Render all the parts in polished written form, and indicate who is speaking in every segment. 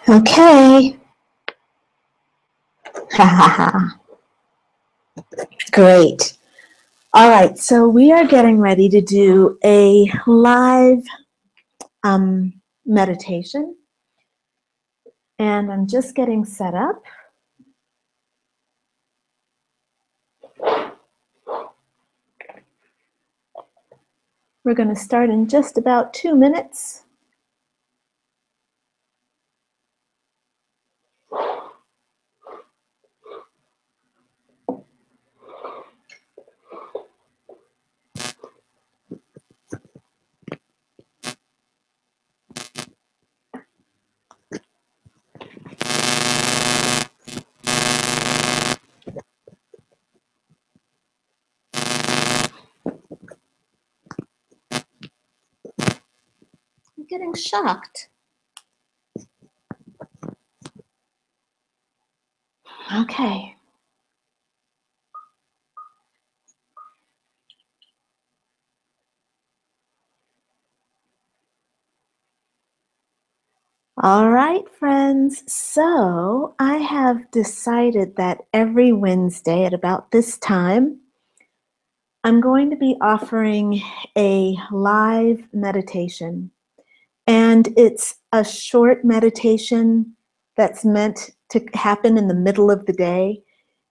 Speaker 1: Okay. Ha ha ha. Great. All right, so we are getting ready to do a live meditation, and I'm just getting set up. We're going to start in just about 2 minutes. I'm getting shocked. Okay. All right, friends. So I have decided that every Wednesday at about this time, I'm going to be offering a live meditation. And it's a short meditation that's meant to happen in the middle of the day.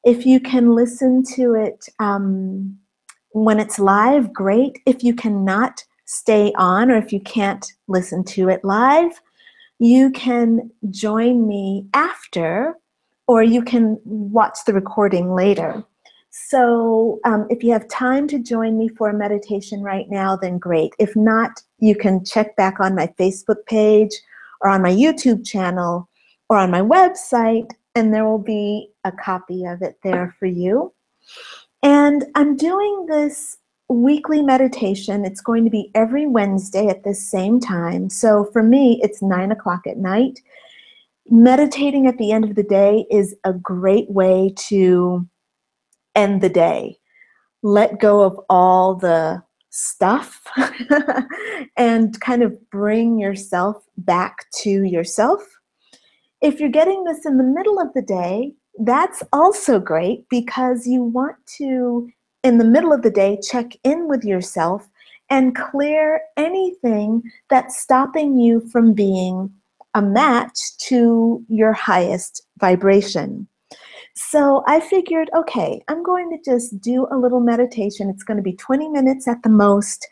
Speaker 1: If you can listen to it when it's live, great. If you cannot stay on, or if you can't listen to it live, you can join me after, or you can watch the recording later. So if you have time to join me for a meditation right now, then great. If not, you can check back on my Facebook page or on my YouTube channel or on my website, and there will be a copy of it there for you. And I'm doing this weekly meditation. It's going to be every Wednesday at this same time. So for me, it's 9 o'clock at night. Meditating at the end of the day is a great way to end the day. Let go of all the stuff and kind of bring yourself back to yourself. If you're getting this in the middle of the day, that's also great, because you want to, in the middle of the day, check in with yourself and clear anything that's stopping you from being a match to your highest vibration. So I figured, okay, I'm going to just do a little meditation. It's going to be 20 minutes at the most,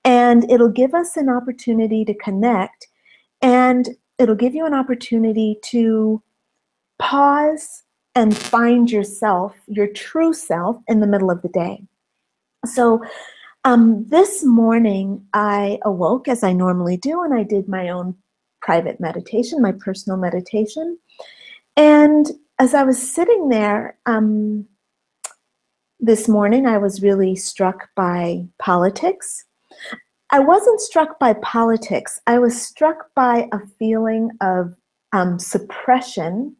Speaker 1: and it'll give us an opportunity to connect, and it'll give you an opportunity to pause and find yourself, your true self, in the middle of the day. So this morning I awoke as I normally do, and I did my own private meditation, my personal meditation. And as I was sitting there this morning, I was really struck by politics. I wasn't struck by politics. I was struck by a feeling of suppression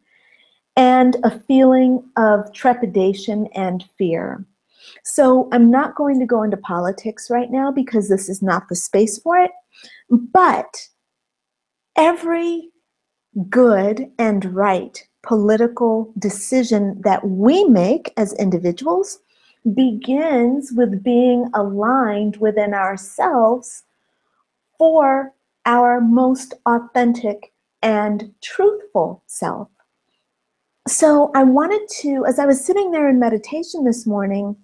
Speaker 1: and a feeling of trepidation and fear. So I'm not going to go into politics right now because this is not the space for it. But every good and right political decision that we make as individuals begins with being aligned within ourselves for our most authentic and truthful self. So I wanted to, as I was sitting there in meditation this morning,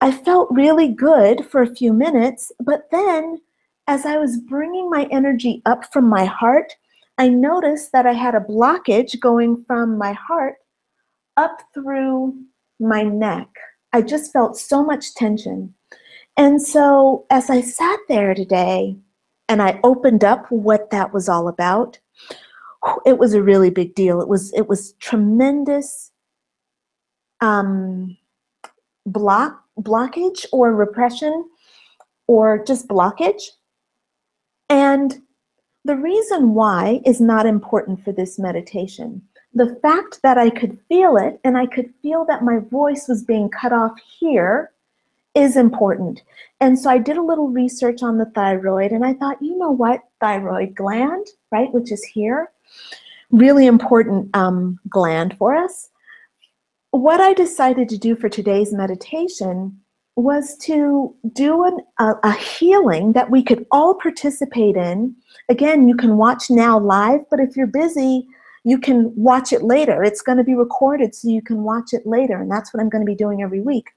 Speaker 1: I felt really good for a few minutes, but then as I was bringing my energy up from my heart, I noticed that I had a blockage going from my heart up through my neck. I just felt so much tension. And so as I sat there today and I opened up what that was all about, it was a really big deal. It was tremendous blockage or repression or just blockage. And the reason why is not important for this meditation. The fact that I could feel it, and I could feel that my voice was being cut off here, is important. And so I did a little research on the thyroid, and I thought, you know what, thyroid gland, right, which is here, really important gland for us. What I decided to do for today's meditation was to do a healing that we could all participate in. Again, you can watch now live, but if you're busy, you can watch it later. It's going to be recorded so you can watch it later, and that's what I'm going to be doing every week.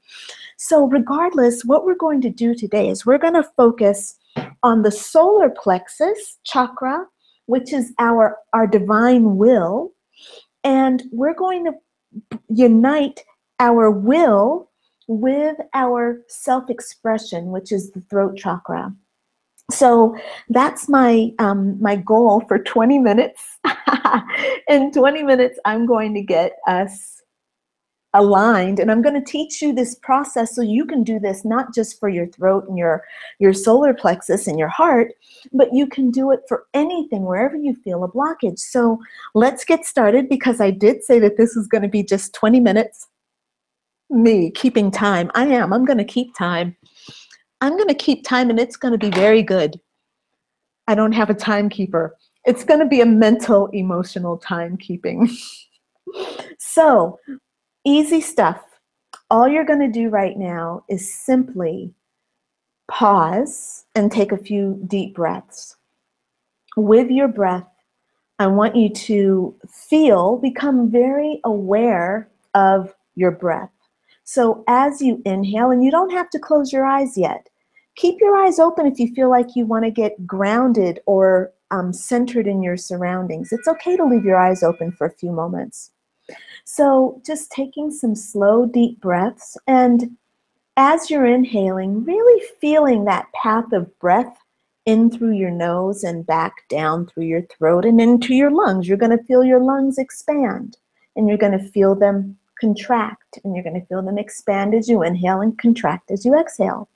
Speaker 1: So regardless, what we're going to do today is we're going to focus on the solar plexus chakra, which is our divine will, and we're going to unite our will with our self-expression, which is the throat chakra. So that's my my goal for 20 minutes. In 20 minutes, I'm going to get us aligned, and I'm going to teach you this process so you can do this not just for your throat and your solar plexus and your heart, but you can do it for anything, wherever you feel a blockage. So let's get started, because I did say that this is going to be just 20 minutes. Me keeping time. I'm going to keep time. I'm going to keep time, and it's going to be very good. I don't have a timekeeper. It's going to be a mental, emotional timekeeping. So easy stuff. All you're going to do right now is simply pause and take a few deep breaths. With your breath, I want you to become very aware of your breath. So as you inhale, and you don't have to close your eyes yet, keep your eyes open if you feel like you want to get grounded or centered in your surroundings. It's okay to leave your eyes open for a few moments. So just taking some slow, deep breaths, and as you're inhaling, really feeling that path of breath in through your nose and back down through your throat and into your lungs. You're going to feel your lungs expand, and you're going to feel them contract, and you're going to feel them expand as you inhale and contract as you exhale.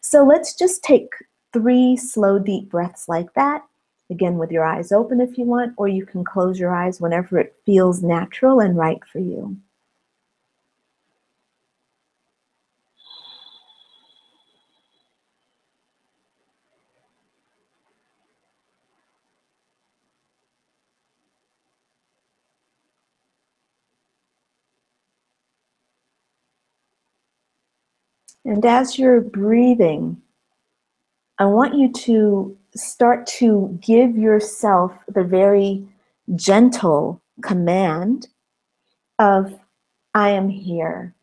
Speaker 1: So let's just take 3 slow, deep breaths like that. Again, with your eyes open if you want, or you can close your eyes whenever it feels natural and right for you. And as you're breathing, I want you to start to give yourself the very gentle command of, I am here.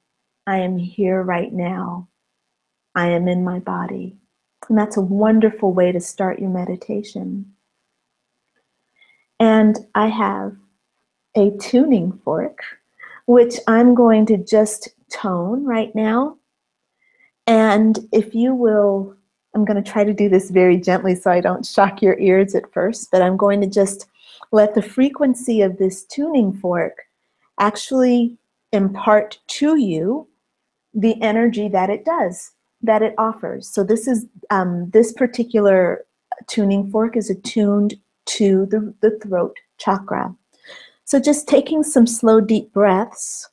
Speaker 1: I am here right now. I am in my body. And that's a wonderful way to start your meditation. And I have a tuning fork, which I'm going to just tone right now. And if you will, I'm going to try to do this very gently so I don't shock your ears at first, but I'm going to just let the frequency of this tuning fork actually impart to you the energy that it does, that it offers. So this is this particular tuning fork is attuned to the throat chakra. So just taking some slow, deep breaths.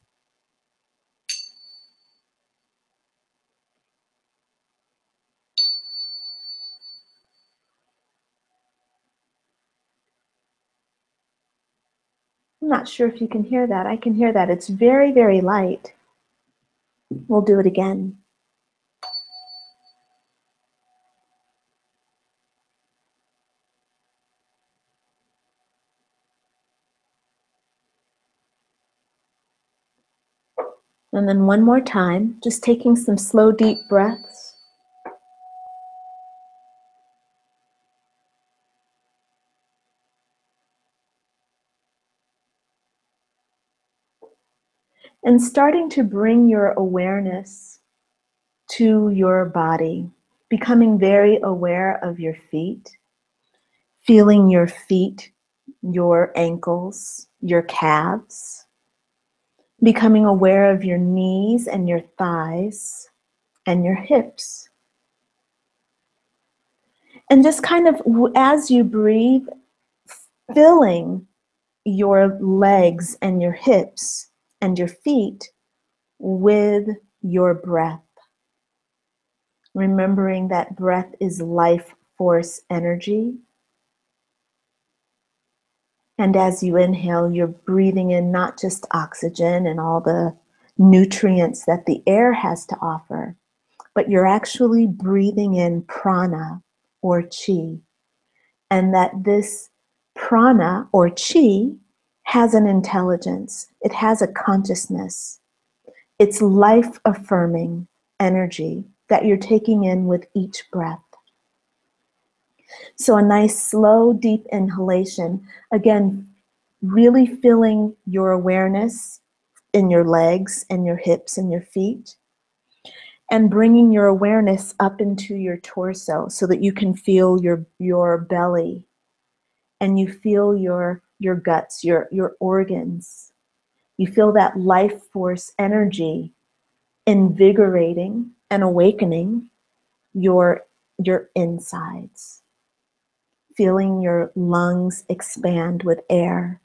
Speaker 1: I'm not sure if you can hear that. I can hear that. It's very, very light. We'll do it again. And then one more time, just taking some slow, deep breaths. And starting to bring your awareness to your body, becoming very aware of your feet, feeling your feet, your ankles, your calves, becoming aware of your knees and your thighs and your hips. And just kind of, as you breathe, filling your legs and your hips and your feet with your breath. Remembering that breath is life force energy. And as you inhale, you're breathing in not just oxygen and all the nutrients that the air has to offer, but you're actually breathing in prana or chi. And that this prana or chi has an intelligence, it has a consciousness. It's life affirming energy that you're taking in with each breath. So a nice slow, deep inhalation, again, really feeling your awareness in your legs and your hips and your feet, and bringing your awareness up into your torso so that you can feel your belly and you feel your guts, your organs. You feel that life force energy invigorating and awakening your insides. Feeling your lungs expand with air.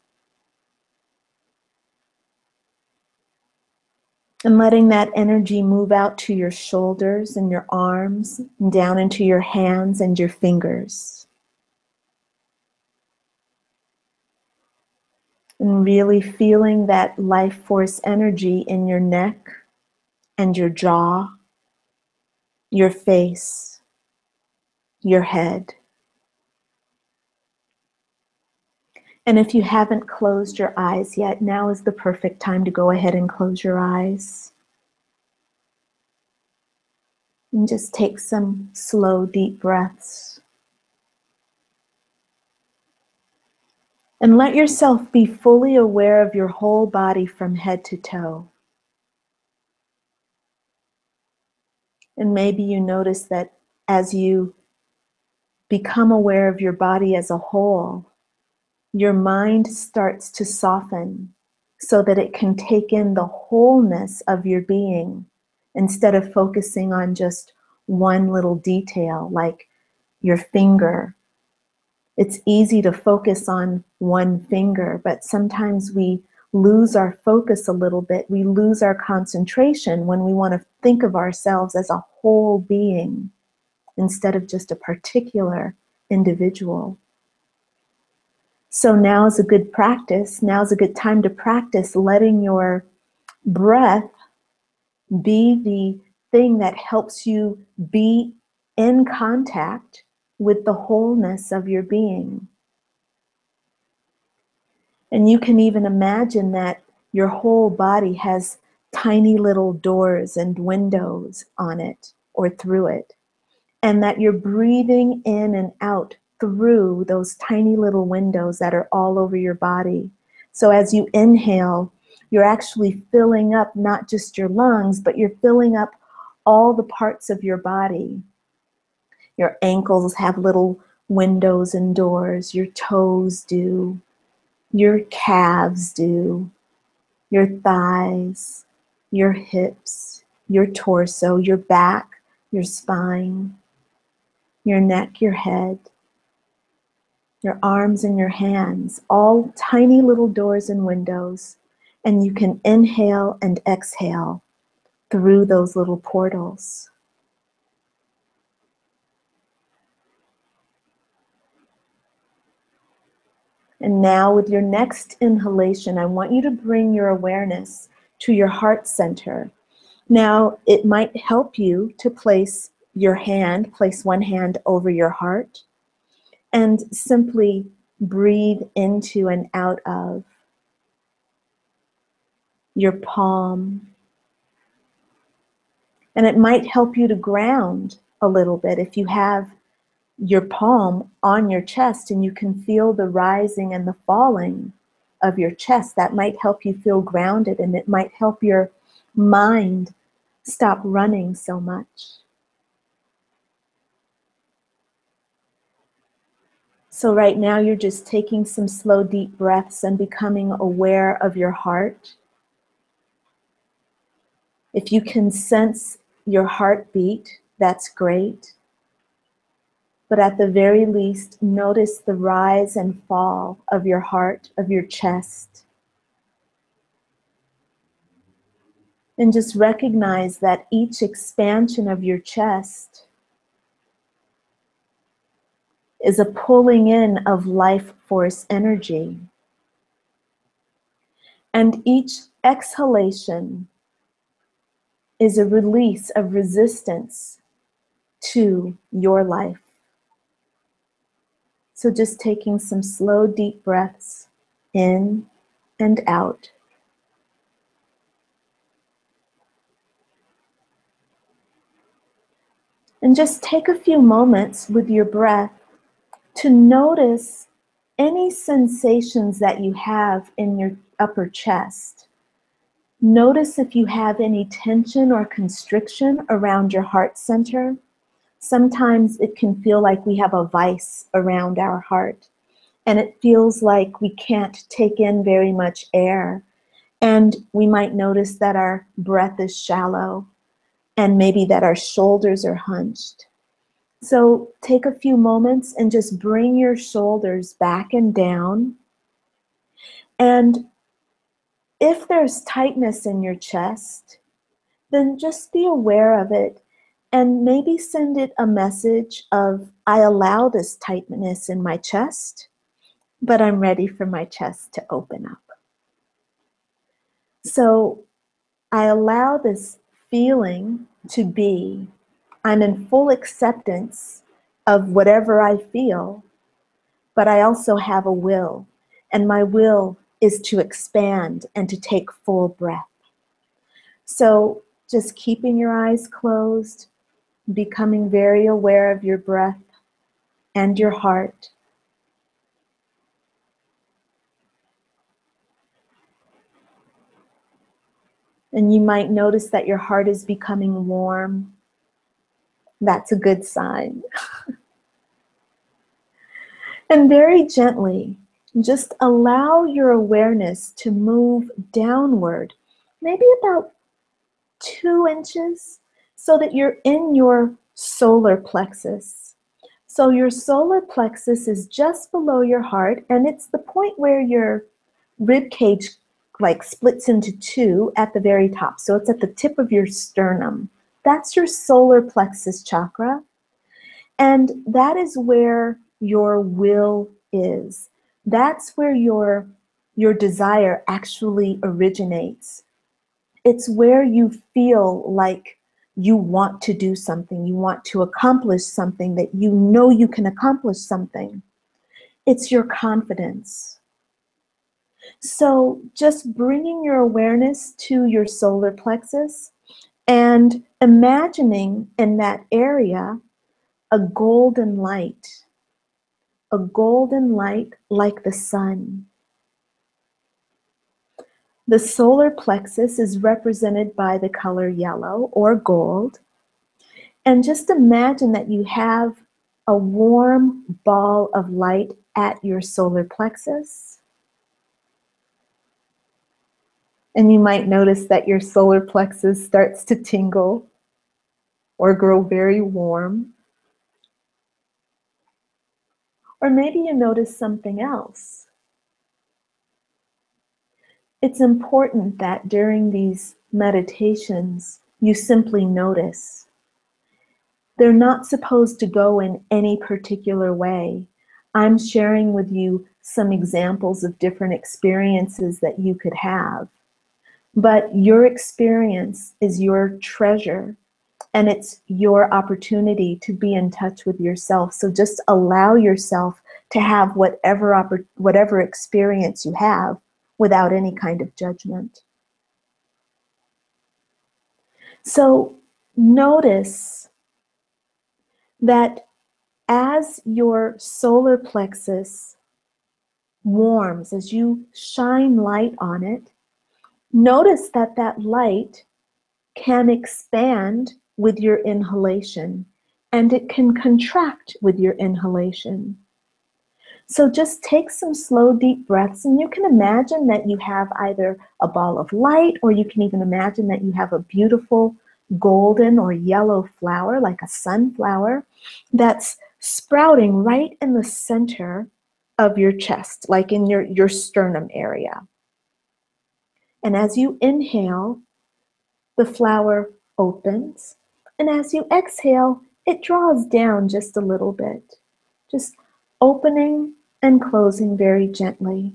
Speaker 1: And letting that energy move out to your shoulders and your arms, and down into your hands and your fingers. And really feeling that life force energy in your neck and your jaw, your face, your head. And if you haven't closed your eyes yet, now is the perfect time to go ahead and close your eyes. And just take some slow, deep breaths. And let yourself be fully aware of your whole body from head to toe. And maybe you notice that as you become aware of your body as a whole, your mind starts to soften so that it can take in the wholeness of your being instead of focusing on just one little detail like your finger. It's easy to focus on one finger, but sometimes we lose our focus a little bit. We lose our concentration when we want to think of ourselves as a whole being instead of just a particular individual. So now is a good practice. Now is a good time to practice letting your breath be the thing that helps you be in contact with the wholeness of your being. And you can even imagine that your whole body has tiny little doors and windows on it or through it, and that you're breathing in and out through those tiny little windows that are all over your body. So as you inhale, you're actually filling up not just your lungs, but you're filling up all the parts of your body. Your ankles have little windows and doors, your toes do, your calves do, your thighs, your hips, your torso, your back, your spine, your neck, your head, your arms and your hands, all tiny little doors and windows. And you can inhale and exhale through those little portals. And now with your next inhalation, I want you to bring your awareness to your heart center. Now, it might help you to place one hand over your heart, and simply breathe into and out of your palm. And it might help you to ground a little bit if you have your palm on your chest and you can feel the rising and the falling of your chest. That might help you feel grounded, and it might help your mind stop running so much. So right now you're just taking some slow, deep breaths and becoming aware of your heart. If you can sense your heartbeat, that's great. But at the very least, notice the rise and fall of your heart, of your chest. And just recognize that each expansion of your chest is a pulling in of life force energy. And each exhalation is a release of resistance to your life. So just taking some slow, deep breaths in and out. And just take a few moments with your breath to notice any sensations that you have in your upper chest. Notice if you have any tension or constriction around your heart center. Sometimes it can feel like we have a vice around our heart, and it feels like we can't take in very much air. And we might notice that our breath is shallow, and maybe that our shoulders are hunched. So take a few moments and just bring your shoulders back and down. And if there's tightness in your chest, then just be aware of it and maybe send it a message of, I allow this tightness in my chest, but I'm ready for my chest to open up. So I allow this feeling to be. I'm in full acceptance of whatever I feel, but I also have a will, and my will is to expand and to take full breath. So just keeping your eyes closed, becoming very aware of your breath and your heart. And you might notice that your heart is becoming warm. That's a good sign. And very gently, just allow your awareness to move downward, maybe about 2 inches, so that you're in your solar plexus. So your solar plexus is just below your heart, and it's the point where your rib cage like splits into 2 at the very top. So it's at the tip of your sternum. That's your solar plexus chakra. And that is where your will is. That's where your desire actually originates. It's where you feel like you want to do something, you want to accomplish something, that you know you can accomplish something. It's your confidence. So just bringing your awareness to your solar plexus and imagining in that area a golden light like the sun. The solar plexus is represented by the color yellow or gold. And just imagine that you have a warm ball of light at your solar plexus. And you might notice that your solar plexus starts to tingle or grow very warm. Or maybe you notice something else. It's important that during these meditations, you simply notice. They're not supposed to go in any particular way. I'm sharing with you some examples of different experiences that you could have. But your experience is your treasure, and it's your opportunity to be in touch with yourself. So just allow yourself to have whatever experience you have without any kind of judgment. So notice that as your solar plexus warms, as you shine light on it, notice that that light can expand with your inhalation, and it can contract with your inhalation. So just take some slow, deep breaths, and you can imagine that you have either a ball of light, or you can even imagine that you have a beautiful golden or yellow flower, like a sunflower, that's sprouting right in the center of your chest, like in your sternum area. And as you inhale, the flower opens, and as you exhale, it draws down just a little bit, just opening and closing very gently.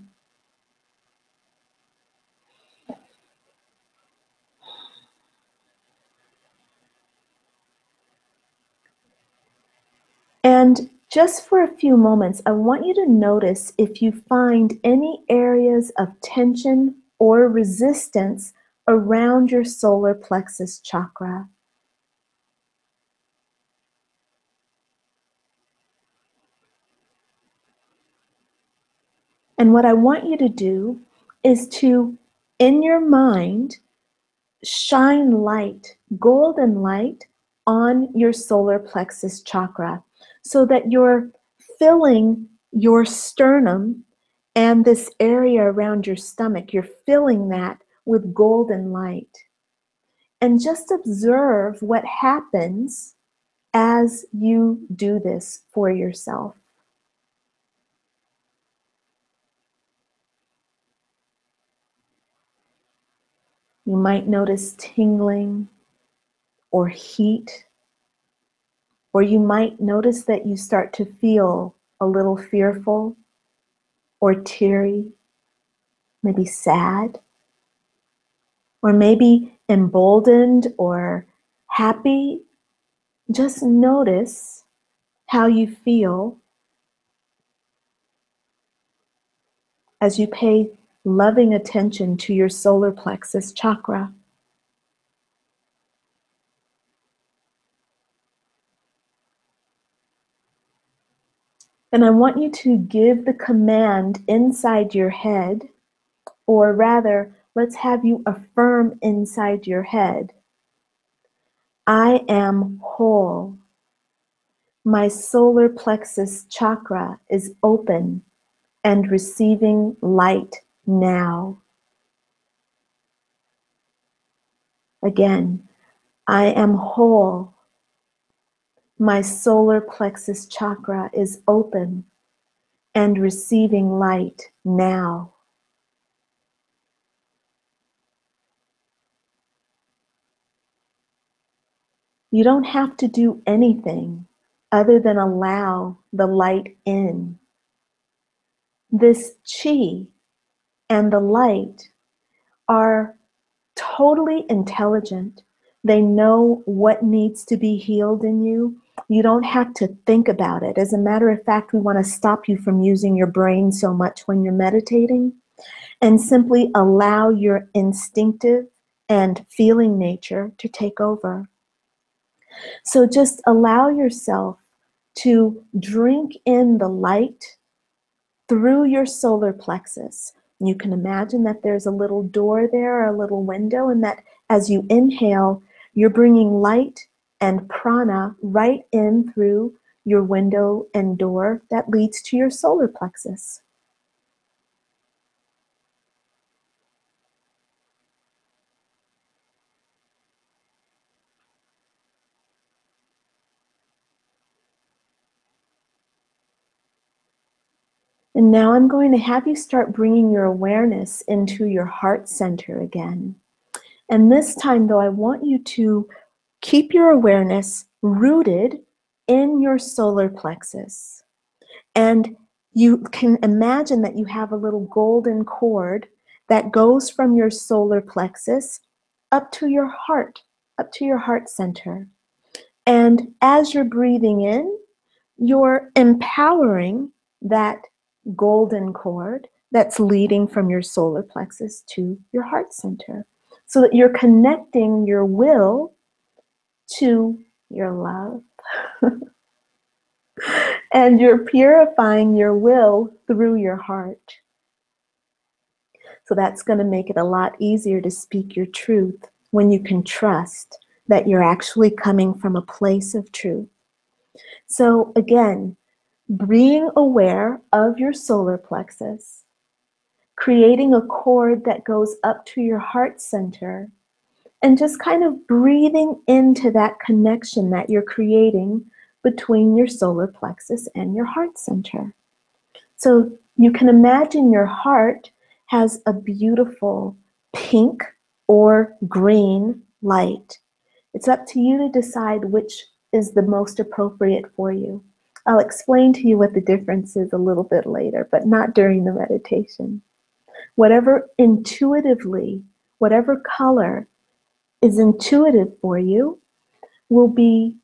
Speaker 1: And just for a few moments, I want you to notice if you find any areas of tension or resistance around your solar plexus chakra. And what I want you to do is to, in your mind, shine light, golden light, on your solar plexus chakra so that you're filling your sternum and this area around your stomach, you're filling that with golden light. And just observe what happens as you do this for yourself. You might notice tingling or heat, or you might notice that you start to feel a little fearful or teary, maybe sad, or maybe emboldened or happy. Just notice how you feel as you pay loving attention to your solar plexus chakra. And I want you to give the command inside your head, or rather, let's have you affirm inside your head, I am whole. My solar plexus chakra is open and receiving light now. Again, I am whole. My solar plexus chakra is open and receiving light now. You don't have to do anything other than allow the light in. This chi and the light are totally intelligent. They know what needs to be healed in you. You don't have to think about it. As a matter of fact, we want to stop you from using your brain so much when you're meditating and simply allow your instinctive and feeling nature to take over. So just allow yourself to drink in the light through your solar plexus. You can imagine that there's a little door there, a little window, and that as you inhale, you're bringing light and prana right in through your window and door that leads to your solar plexus. And now I'm going to have you start bringing your awareness into your heart center again. And this time, though, I want you to keep your awareness rooted in your solar plexus. And you can imagine that you have a little golden cord that goes from your solar plexus up to your heart center. And as you're breathing in, you're empowering that golden cord that's leading from your solar plexus to your heart center, so that you're connecting your will to your love. And you're purifying your will through your heart. So that's going to make it a lot easier to speak your truth when you can trust that you're actually coming from a place of truth. So again, being aware of your solar plexus, creating a cord that goes up to your heart center, and just kind of breathing into that connection that you're creating between your solar plexus and your heart center. So you can imagine your heart has a beautiful pink or green light. It's up to you to decide which is the most appropriate for you. I'll explain to you what the difference is a little bit later, but not during the meditation. Whatever intuitively, whatever color is intuitive for you will be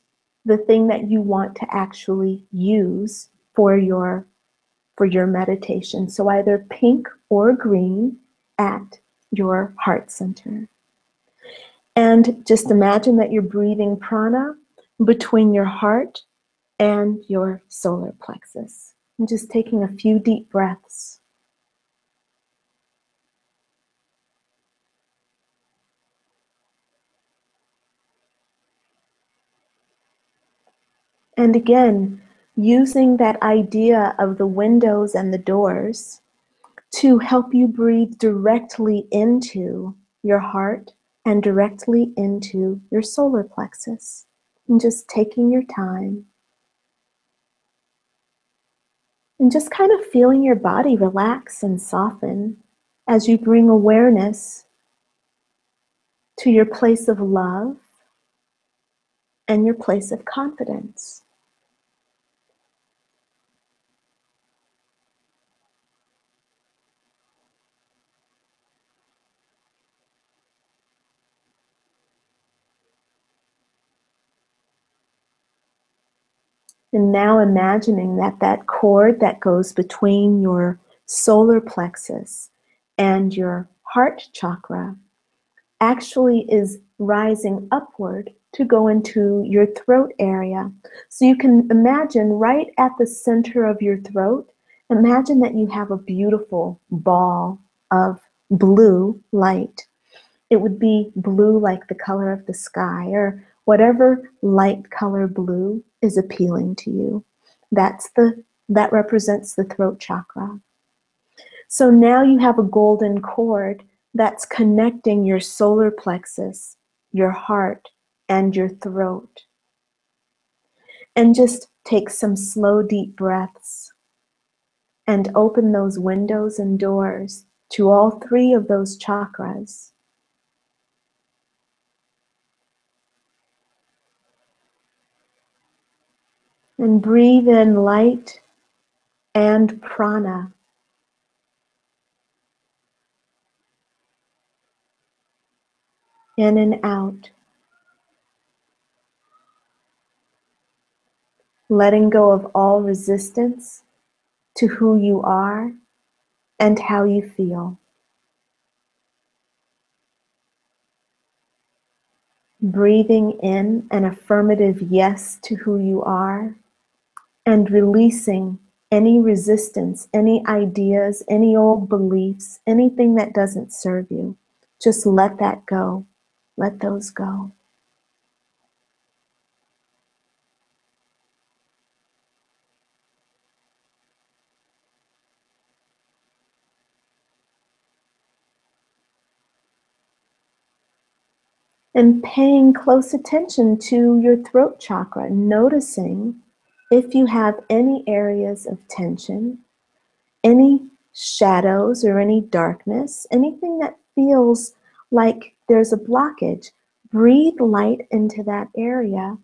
Speaker 1: the thing that you want to actually use for your meditation. So either pink or green at your heart center. And just imagine that you're breathing prana between your heart and your solar plexus. And just taking a few deep breaths. And again, using that idea of the windows and the doors to help you breathe directly into your heart and directly into your solar plexus. And just taking your time. And just kind of feeling your body relax and soften as you bring awareness to your place of love and your place of confidence. And now imagining that that cord that goes between your solar plexus and your heart chakra actually is rising upward to go into your throat area. So you can imagine right at the center of your throat, imagine that you have a beautiful ball of blue light. It would be blue like the color of the sky, or whatever light color blue is appealing to you. That represents the throat chakra. So now you have a golden cord that's connecting your solar plexus, your heart, and your throat. And just take some slow, deep breaths and open those windows and doors to all three of those chakras. And breathe in light and prana. In and out. Letting go of all resistance to who you are and how you feel. Breathing in an affirmative yes to who you are, and releasing any resistance, any ideas, any old beliefs, anything that doesn't serve you. Just let that go. Let those go. And paying close attention to your throat chakra, noticing if you have any areas of tension, any shadows or any darkness, anything that feels like there's a blockage. Breathe light into that area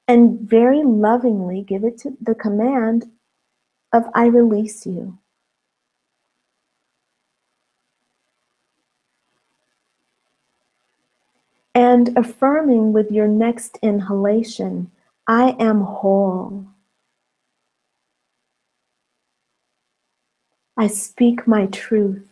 Speaker 1: and very lovingly give it to the command of I release you. And affirming with your next inhalation, I am whole. I speak my truth.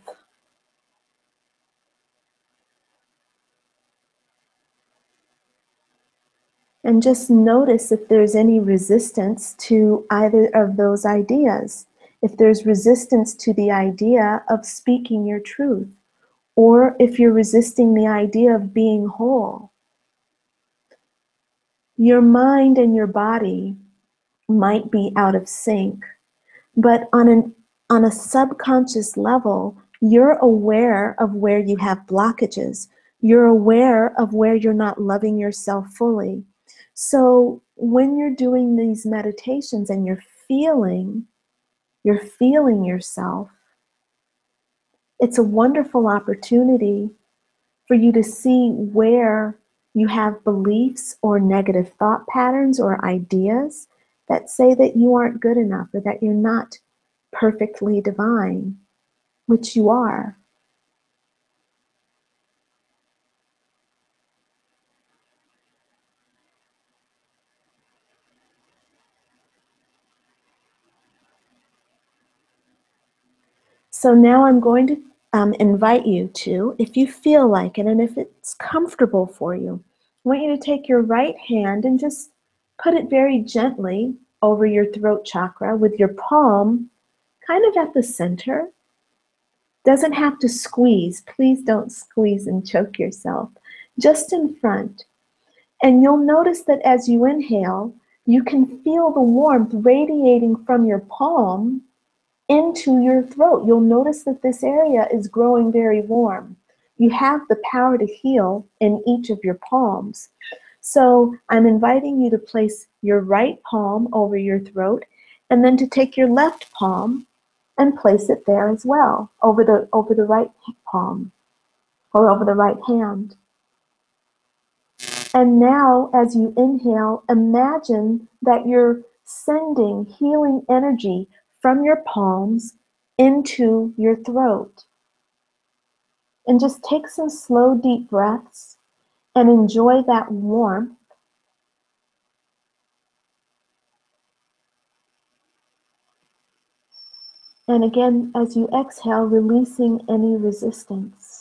Speaker 1: And just notice if there's any resistance to either of those ideas. If there's resistance to the idea of speaking your truth, or if you're resisting the idea of being whole. Your mind and your body might be out of sync, but on a subconscious level, you're aware of where you have blockages. You're aware of where you're not loving yourself fully. So when you're doing these meditations and you're feeling yourself, it's a wonderful opportunity for you to see where you have beliefs or negative thought patterns or ideas that say that you aren't good enough or that you're not perfectly divine, which you are. So now I'm going to invite you to, if you feel like it and if it's comfortable for you, I want you to take your right hand and just put it very gently over your throat chakra with your palm kind of at the center. Doesn't have to squeeze. Please don't squeeze and choke yourself. Just in front. And you'll notice that as you inhale, you can feel the warmth radiating from your palm into your throat. You'll notice that this area is growing very warm. You have the power to heal in each of your palms. So I'm inviting you to place your right palm over your throat and then to take your left palm and place it there as well, over the right palm or over the right hand. And now, as you inhale, imagine that you're sending healing energy from your palms into your throat. And just take some slow, deep breaths and enjoy that warmth. And again, as you exhale, releasing any resistance.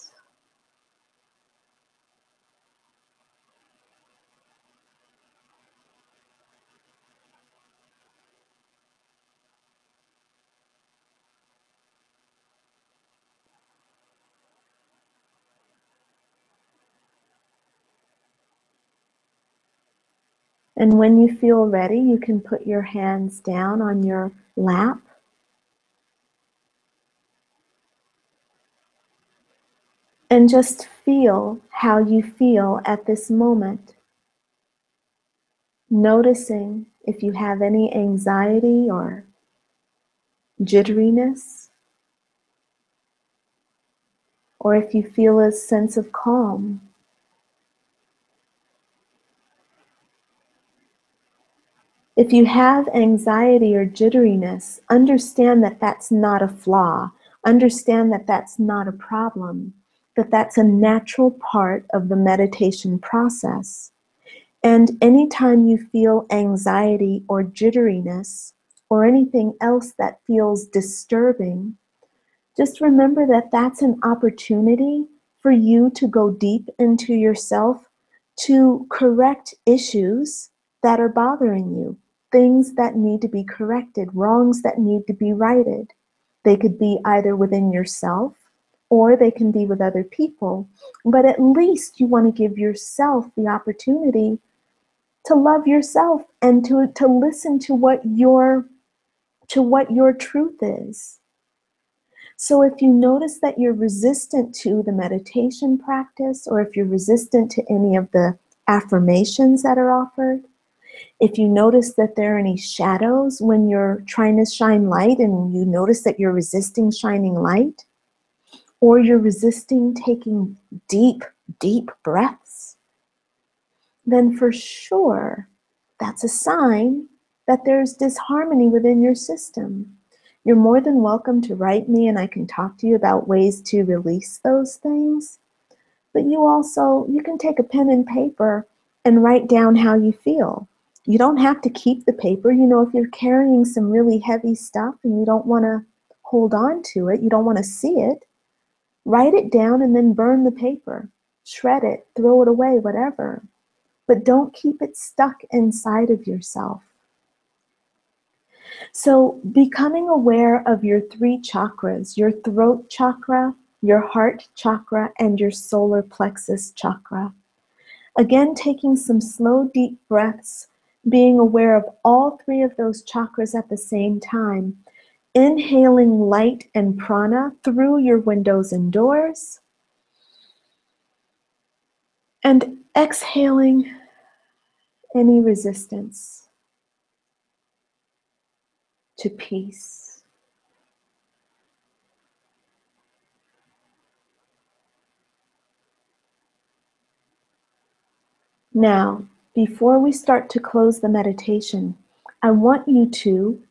Speaker 1: And when you feel ready, you can put your hands down on your lap. And just feel how you feel at this moment. Noticing if you have any anxiety or jitteriness, or if you feel a sense of calm. If you have anxiety or jitteriness, understand that that's not a flaw. Understand that that's not a problem, that that's a natural part of the meditation process. And anytime you feel anxiety or jitteriness or anything else that feels disturbing, just remember that that's an opportunity for you to go deep into yourself to correct issues that are bothering you, things that need to be corrected, wrongs that need to be righted. They could be either within yourself or they can be with other people. But at least you want to give yourself the opportunity to love yourself and to listen to what your truth is. So if you notice that you're resistant to the meditation practice, or if you're resistant to any of the affirmations that are offered, if you notice that there are any shadows when you're trying to shine light and you notice that you're resisting shining light, or you're resisting taking deep, deep breaths, then for sure that's a sign that there's disharmony within your system. You're more than welcome to write me and I can talk to you about ways to release those things. But you can take a pen and paper and write down how you feel. You don't have to keep the paper. If you're carrying some really heavy stuff and you don't want to hold on to it, you don't want to see it, write it down and then burn the paper. Shred it, throw it away, whatever. But don't keep it stuck inside of yourself. So becoming aware of your three chakras, your throat chakra, your heart chakra, and your solar plexus chakra. Again, taking some slow, deep breaths, being aware of all three of those chakras at the same time. Inhaling light and prana through your windows and doors. And exhaling any resistance to peace. Now, before we start to close the meditation, I want you to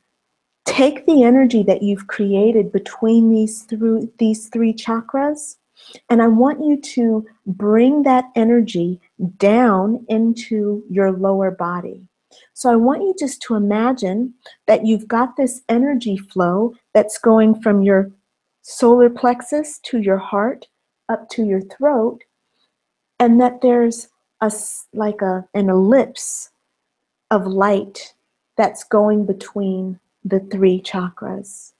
Speaker 1: take the energy that you've created between these three chakras, and I want you to bring that energy down into your lower body. So I want you just to imagine that you've got this energy flow that's going from your solar plexus to your heart, up to your throat, and that there's an ellipse of light that's going between the three chakras.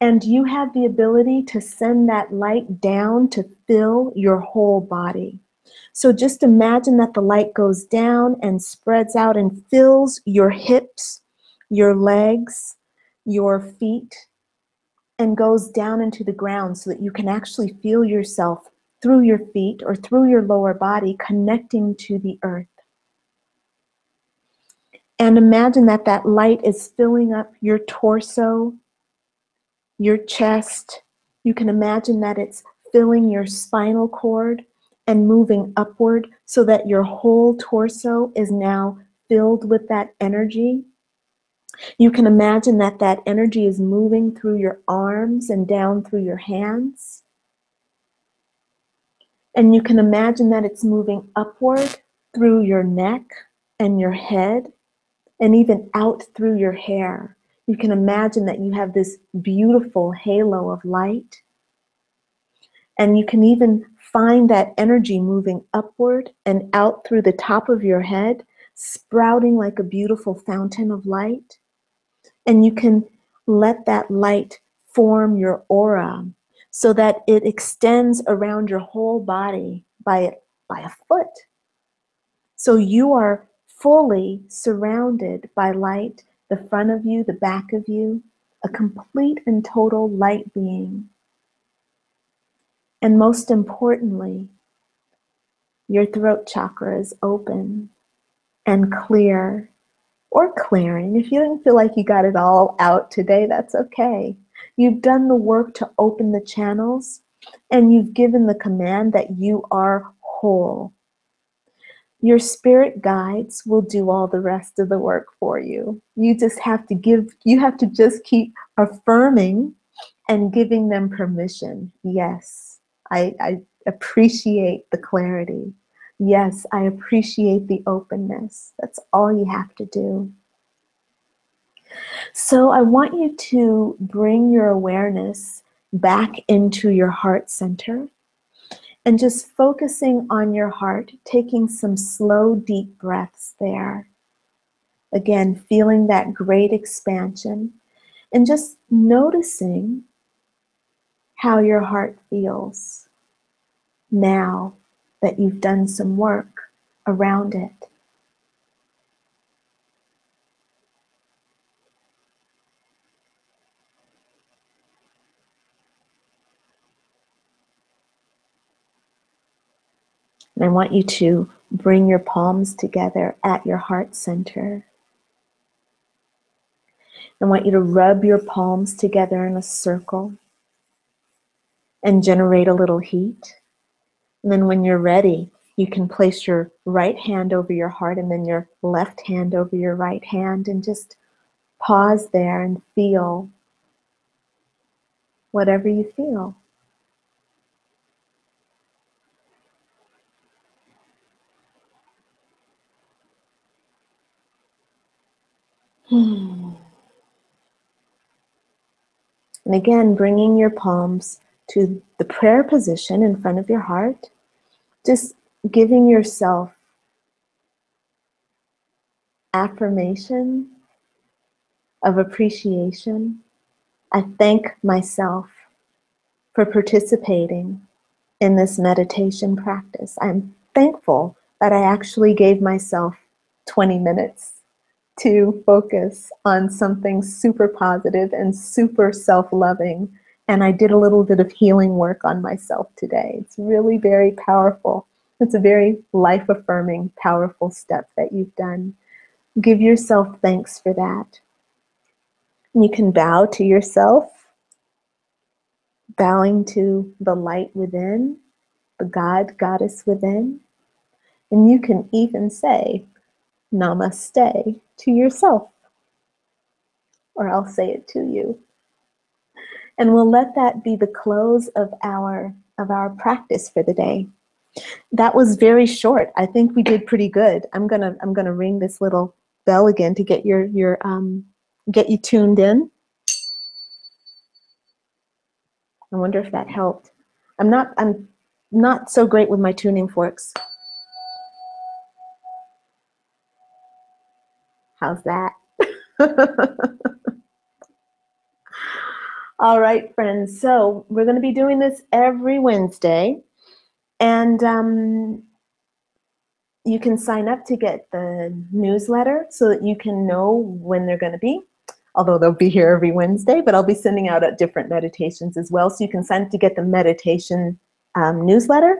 Speaker 1: And you have the ability to send that light down to fill your whole body. So just imagine that the light goes down and spreads out and fills your hips, your legs, your feet, and goes down into the ground so that you can actually feel yourself through your feet or through your lower body connecting to the earth. And imagine that that light is filling up your torso, your chest. You can imagine that it's filling your spinal cord and moving upward so that your whole torso is now filled with that energy. You can imagine that that energy is moving through your arms and down through your hands. And you can imagine that it's moving upward through your neck and your head and even out through your hair. You can imagine that you have this beautiful halo of light. And you can even find that energy moving upward and out through the top of your head, sprouting like a beautiful fountain of light. And you can let that light form your aura so that it extends around your whole body by a foot. So you are fully surrounded by light, the front of you, the back of you, a complete and total light being. And most importantly, your throat chakra is open and clear, or clearing. If you didn't feel like you got it all out today, that's okay. You've done the work to open the channels, and you've given the command that you are whole. Your spirit guides will do all the rest of the work for you. You have to just keep affirming and giving them permission. Yes, I appreciate the clarity. Yes, I appreciate the openness. That's all you have to do. So I want you to bring your awareness back into your heart center and just focusing on your heart, taking some slow, deep breaths there. Again, feeling that great expansion and just noticing how your heart feels now that you've done some work around it. And I want you to bring your palms together at your heart center. I want you to rub your palms together in a circle and generate a little heat. And then when you're ready, you can place your right hand over your heart and then your left hand over your right hand and just pause there and feel whatever you feel. And again, bringing your palms to the prayer position in front of your heart, just giving yourself affirmation of appreciation. I thank myself for participating in this meditation practice. I'm thankful that I actually gave myself 20 minutes to focus on something super positive and super self-loving. And I did a little bit of healing work on myself today. It's really very powerful. It's a very life-affirming, powerful step that you've done. Give yourself thanks for that. You can bow to yourself, bowing to the light within, the God, Goddess within. And you can even say namaste to yourself, or I'll say it to you. And we'll let that be the close of our practice for the day. That was very short. I think we did pretty good. I'm gonna ring this little bell again to get get you tuned in. I wonder if that helped. I'm not so great with my tuning forks. How's that? All right, friends. So we're going to be doing this every Wednesday. And you can sign up to get the newsletter so that you can know when they're going to be. Although they'll be here every Wednesday, but I'll be sending out different meditations as well. So you can sign up to get the meditation newsletter.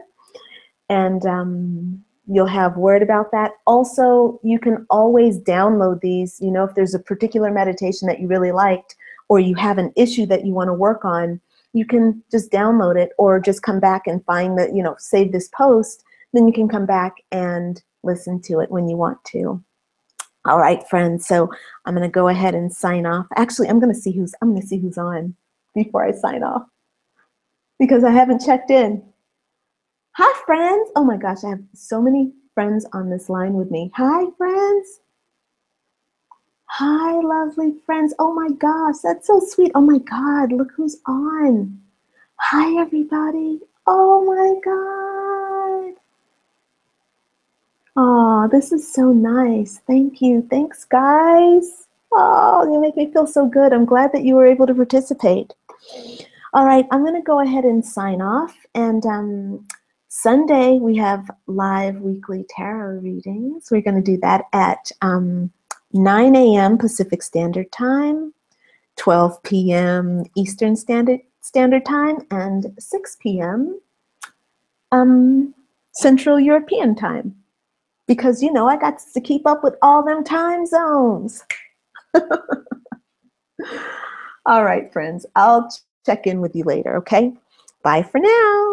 Speaker 1: And you'll have word about that. Also, you can always download these. You know, if there's a particular meditation that you really liked, or you have an issue that you want to work on, you can just download it, or just come back and find that, you know, save this post. Then you can come back and listen to it when you want to. All right, friends. So I'm going to go ahead and sign off. Actually, I'm going to see who's on before I sign off, because I haven't checked in. Hi, friends. Oh my gosh, I have so many friends on this line with me. Hi, friends. Hi, lovely friends. Oh my gosh, that's so sweet. Oh my God, look who's on. Hi, everybody. Oh my God. Oh, this is so nice. Thank you. Thanks, guys. Oh, you make me feel so good. I'm glad that you were able to participate. All right, I'm going to go ahead and sign off. And Sunday, we have live weekly tarot readings. We're going to do that at 9 a.m. Pacific Standard Time, 12 p.m. Eastern Standard Time, and 6 p.m. Central European Time. Because, you know, I got to keep up with all them time zones. All right, friends, I'll check in with you later, okay? Bye for now.